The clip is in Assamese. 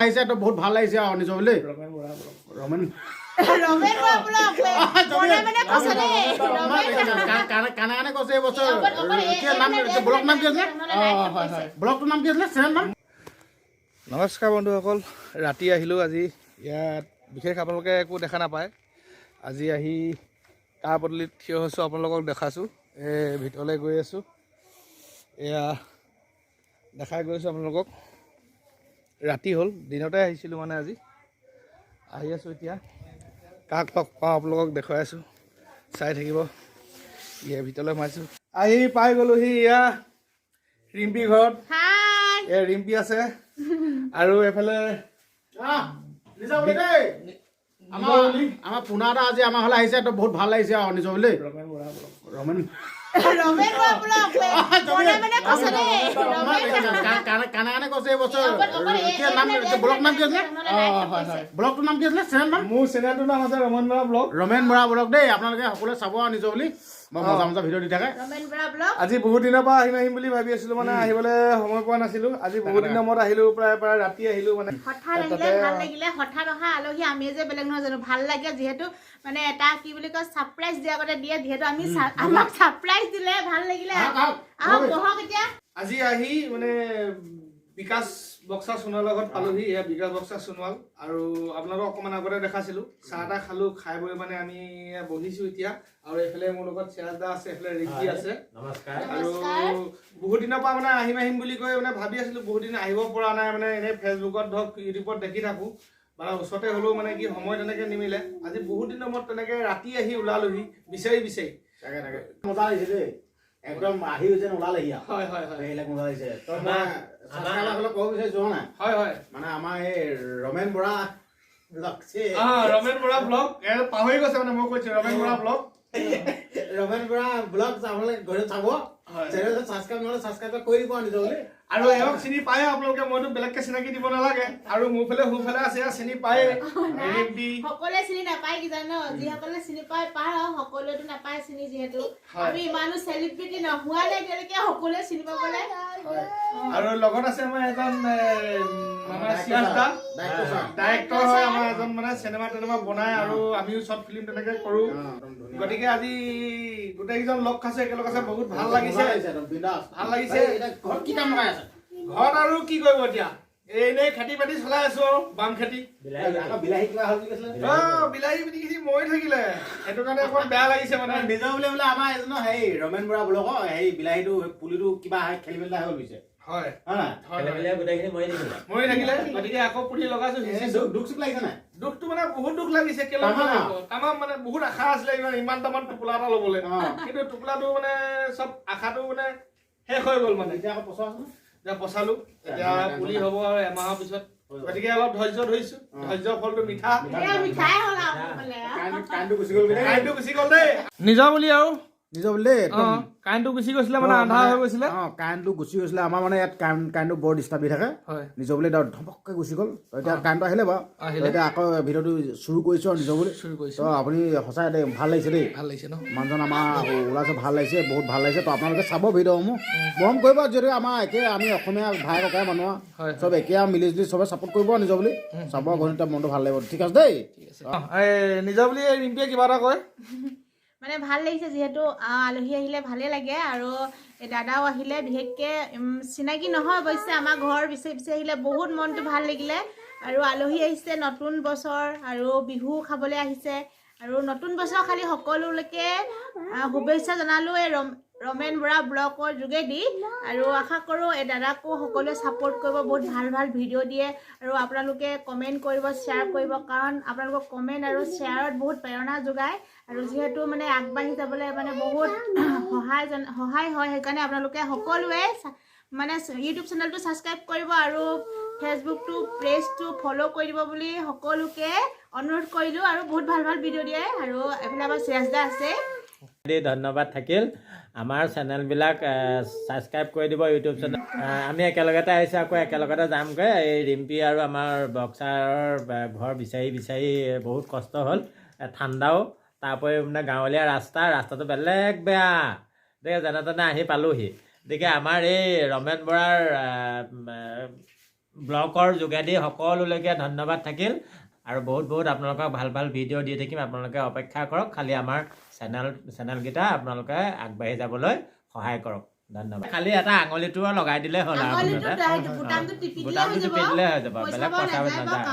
আহিছে তো বহুত ভাল লাগিছে আৰু নিজৰ বুলি ৰমেন কানে কৈছে এই বছৰ ব্লগ নাম কি আছিলে ব্লগটোৰ নাম কি আছিলে চেনেল নাম। নমস্কাৰ বন্ধুসকল, ৰাতি আহিলোঁ আজি। ইয়াত বিশেষ আপোনালোকে একো দেখা নাপায়। আজি আহি তাৰ পদূলিত থিয় হৈছোঁ, আপোনালোকক দেখাইছোঁ। ভিতৰলৈ গৈ আছোঁ, এয়া দেখাই গৈছোঁ আপোনালোকক। ৰাতি হ'ল, দিনতে আহিছিলোঁ মানে আজি আহি আছোঁ। এতিয়া কাক লগ পাওঁ আপোনালোকক দেখুৱাই আছোঁ, চাই থাকিব। ইয়াৰ ভিতৰলৈ সোমাইছোঁ, আহি পাই গ'লোহি। এয়া ৰিম্পী ঘৰত। এয়া ৰিম্পী আছে আৰু এফালে আমাৰ পুনা এটা আজি আমাৰ হ'লে আহিছে তো বহুত ভাল লাগিছে আৰু নিজৰ বুলি ৰমেন কানে কৈছে এই বছৰ ব্লগ নাম কি আছিলে ব্লগটোৰ নাম কি আছিলে চেনেল নাম। মোৰ চেনেলটোৰ নাম আছে ৰমেন বৰা ব্লগ দেই। আপোনালোকে সকলোৱে চাব আৰু নিজৰ বুলি মই মজা মজা ভিডিঅ' দি থাকে। আজি বহুত দিনৰ পৰা আহিম বুলি ভাবি আছিলোঁ, মানে আহিবলৈ সময় পোৱা নাছিলোঁ। আজি বহুত দিনৰ মূৰত আহিলোঁ, প্ৰায় ৰাতি আহিলোঁ। মানে হঠাৎ আহিলে ভাল লাগিলে। হঠাৎ অহা আলহী আমি যে বেলেগ নহয় জানো, ভাল লাগে। যিহেতু মানে এটা কি বুলি কয় ছাৰপ্ৰাইজ দিয়া আগতে দিয়ে, যিহেতু আমি আমাক ছাৰপ্ৰাইজ দিলে ভাল লাগিলে। আহক বহক এতিয়া। আজি আহি মানে বিকাশ বক্সা সোণোৱালৰ লগত পালোহি। এয়া বিকাশ বক্সা সোণোৱাল। আৰু আপোনালোকক অকণমান আগতে দেখাইছিলোঁ। চাহ তাহ খালোঁ, খাই বৈ মানে আমি বহিছোঁ এতিয়া। আৰু এইফালে মোৰ লগত চেৰাজদা আছে, এইফালে ৰিম্পী আছে। আৰু বহুত দিনৰ পৰা মানে আহিম বুলি কৈ মানে ভাবি আছিলোঁ। বহুত দিন আহিব পৰা নাই, মানে এনেই ফেচবুকত ধৰক ইউটিউবত দেখি থাকোঁ, মানে ওচৰতে হ'লেও মানে কি সময় তেনেকৈ নিমিলে। আজি বহুত দিনৰ মূৰত তেনেকৈ ৰাতি আহি ওলালোহি বিচাৰি তাকে মজা লাগিছে দেই, একদম আহি যেন ওলালেহি আৰু। হয় সেইবিলাক মজা লাগিছে। তো মই ছাবস্ক্ৰাইবাৰসকলক ক'ব বিচাৰিছোঁ হয় নাই, মানে আমাৰ এই ৰমেন বৰা ৰমেন বৰা ব্লগ পাহৰি গৈছে, মানে মই কৈছোঁ ৰমেন বৰা ব্লগ। ৰমেন বৰা ব্লগ চাবলৈ ঘৰত চাব, চেনেলটো ছাবস্ক্ৰাইব নহ'লে ছাবস্ক্ৰাইব কৰি দিব নিজৰ বুলি। আৰু এওক চিনি পায়ে আপোনালোকে, মইতো বেলেগকে চিনাকি দিব নালাগে। আৰু মোৰফালে সোঁফালে আছে, চিনি পায়ে। সকলোৱে চিনি নাপায় কি জানো, যিসকলে চিনি পায় আৰু সকলোৱেতো নাপায় চিনি। যিহেতু আমি ইমানো চেলিব্ৰিটি নোহোৱা নাই এতিয়ালৈকে সকলোৱে চিনি পাবলে। আৰু লগত আছে আমাৰ এজন আমাৰ চিৰাজদা ডাইৰেক্টৰ হয়, আমাৰ এজন মানে চিনেমা বনাই, আৰু আমিও শ্বৰ্ট ফিল্ম তেনেকে কৰোঁ। গতিকে আজি গোটেইকেইজন লগ খাইছোঁ, একেলগ আছে, বহুত ভাল লাগিছে। ঘৰত কি কাম লগাই আছে? ঘৰত আৰু কি কৰিব এতিয়া, এনেই খেতি বাতি চলাই আছো আৰু বাম খেতি। বিলাহী কিবা হ'ল বুলি কৈছিলে। বিলাহী পিটি মৰি থাকিলে, সেইটো কাৰণে অকণ বেয়া লাগিছে। মানে নিজৰ বুলি বোলে আমাৰ এজনৰ হেৰি ৰমেন বৰা ব্লগৰ হেৰি বিলাহীটো পুলিটো কিবা খেলি মেলি হৈ গৈছে। হয় মৰি থাকিলে, গতিকে আকৌ পুলি লগাইছো। দুখ চুখ লাগিছে নাই? দুখটো মানে বহুত দুখ লাগিছে। তামাম মানে বহুত আশা আছিলে ইমান তামান টোপোলা এটা ল'বলৈ, কিন্তু টোপোলাটো মানে চব আশাটো মানে শেষ হৈ গ'ল। মানে এতিয়া আকৌ পচোৱা এতিয়া পচালো, এতিয়া পুলি হ'ব আৰু এমাহৰ পিছত। গতিকে অলপ ধৈৰ্য ধৰিছো, ধৈৰ্যৰ ফলটো মিঠা। কাৰেণ্টটো গুচি গ'ল দেই, নিজৰ বুলি আৰু নিজৰ বুলি দেই। কাৰেণ্টটো গুচি গৈছিলে, মানে আন্ধাৰ হৈ গৈছিলে। কাৰেণ্টটো গুচি গৈছিলে আমাৰ, মানে ইয়াত কাৰেণ্টটো বৰ ডিষ্টাৰ্ব দি থাকে। নিজৰ বুলি ধপককৈ গুচি গ'ল। এতিয়া কাৰেণ্টটো আহিলে বাৰু, এতিয়া আকৌ ভিডিঅ'টো চুৰু কৰিছোঁ আৰু নিজৰ বুলি। তো আপুনি সঁচাই দেই, ভাল লাগিছে দেই। ভাল লাগিছে ন মানুহজন আমাৰ ওলাইছে, ভাল লাগিছে, বহুত ভাল লাগিছে। তো আপোনালোকে চাব ভিডিঅ'সমূহ, মৰম কৰিব। যিহেতু আমাৰ একে, আমি অসমীয়া ভাই ককাই মানুহ চব একে আৰু মিলি জুলি চবে ছাপোৰ্ট কৰিব নিজৰ বুলি চাব। ঘৰত মনটো ভাল লাগিব। ঠিক আছে দেই। নিজৰ বুলি ৰিম্পীয়ে কিবা এটা কয়। মানে ভাল লাগিছে, যিহেতু আলহী আহিলে ভালে লাগে। আৰু দাদাও আহিলে, বিশেষকৈ চিনাকি নহয় অৱশ্যে, আমাৰ ঘৰ বিচাৰি আহিলে বহুত মনটো ভাল লাগিলে। আৰু আলহী আহিছে, নতুন বছৰ আৰু বিহু খাবলৈ আহিছে। আৰু নতুন বছৰ খালি সকলোলৈকে শুভেচ্ছা জনালোঁ এই ৰমেন বৰা ব্লগৰ যোগেদি। আৰু আশা কৰোঁ এই দাদাকো সকলোৱে ছাপোৰ্ট কৰিব, বহুত ভাল ভিডিঅ' দিয়ে। আৰু আপোনালোকে কমেণ্ট কৰিব, শ্বেয়াৰ কৰিব, কাৰণ আপোনালোকৰ কমেণ্ট আৰু শ্বেয়াৰত বহুত প্ৰেৰণা যোগায়। আৰু যিহেতু মানে আগবাঢ়ি যাবলৈ মানে বহুত সহায় হয়, সেইকাৰণে আপোনালোকে সকলোৱে মানে ইউটিউব চেনেলটো ছাবস্ক্ৰাইব কৰিব আৰু ফেচবুকটো পেজটো ফ'ল' কৰি দিব বুলি সকলোকে অনুৰোধ কৰিলোঁ। আৰু বহুত ভাল ভিডিঅ' দিয়ে। আৰু এইফালে আমাৰ চিৰাজদা আছে। ধন্যবাদ থাকিল। আমাৰ চেনেলবিলাক ছাবস্ক্ৰাইব কৰি দিব, ইউটিউব চেনেল। আমি একেলগতে আহিছোঁ, আকৌ একেলগতে যামগৈ। এই ৰিম্পী আৰু আমাৰ বক্সাৰৰ ঘৰ বিচাৰি বহুত কষ্ট হ'ল, ঠাণ্ডাও, তাৰোপৰি মানে গাঁৱলীয়া ৰাস্তাটো বেলেগ বেয়া। গতিকে যেনে তেনে আহি পালোহি। গতিকে আমাৰ এই ৰমেন বৰাৰ ব্লগৰ যোগেদি সকলোলৈকে ধন্যবাদ থাকিল আৰু বহুত বহুত আপোনালোকক ভাল ভাল ভিডিঅ' দি থাকিম আপোনালোকে অপেক্ষা কৰক খালি আমাৰ চেনেলকেইটা আপোনালোকে আগবাঢ়ি যাবলৈ সহায় কৰক ধন্যবাদ খালি এটা আঙুলিটো লগাই দিলে হ'ল আৰু বুটামটো টিপি দিলে হৈ বুটামটো টিপি দিলে হৈ যাব বেলেগ কথা নাযায়